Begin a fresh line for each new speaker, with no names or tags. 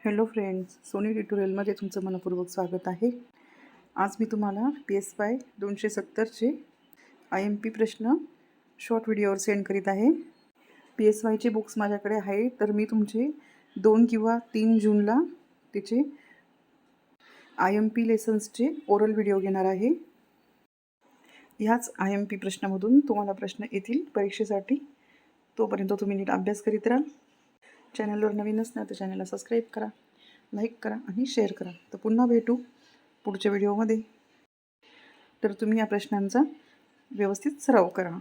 Hello friends, Sony ट्युटोरियलमध्ये तुमचं मनपूर्वक स्वागत आहे. आज मी तुम्हाला PSY 270चे IMP प्रश्न शॉर्ट व्हिडिओवर सेंड करीत आहे. PSYचे बुक्स माझ्याकडे आहे, तर मी तुमचे 2 किंवा 3 जूनला तिचे IMP लेसन्सचे ओरल व्हिडिओ घेणार आहे. ह्याच IMP प्रश्नामधून तुम्हाला प्रश्न येतील परीक्षेसाठी. तोपर्यंत तुम्ही नीट अभ्यास करीत राहा. चॅनलवर नवीन असणार तर चॅनलला सबस्क्राईब करा, लाईक करा आणि शेअर करा. तर पुन्हा भेटू पुढच्या व्हिडिओमध्ये. तर तुम्ही या प्रश्नांचा व्यवस्थित सराव करा.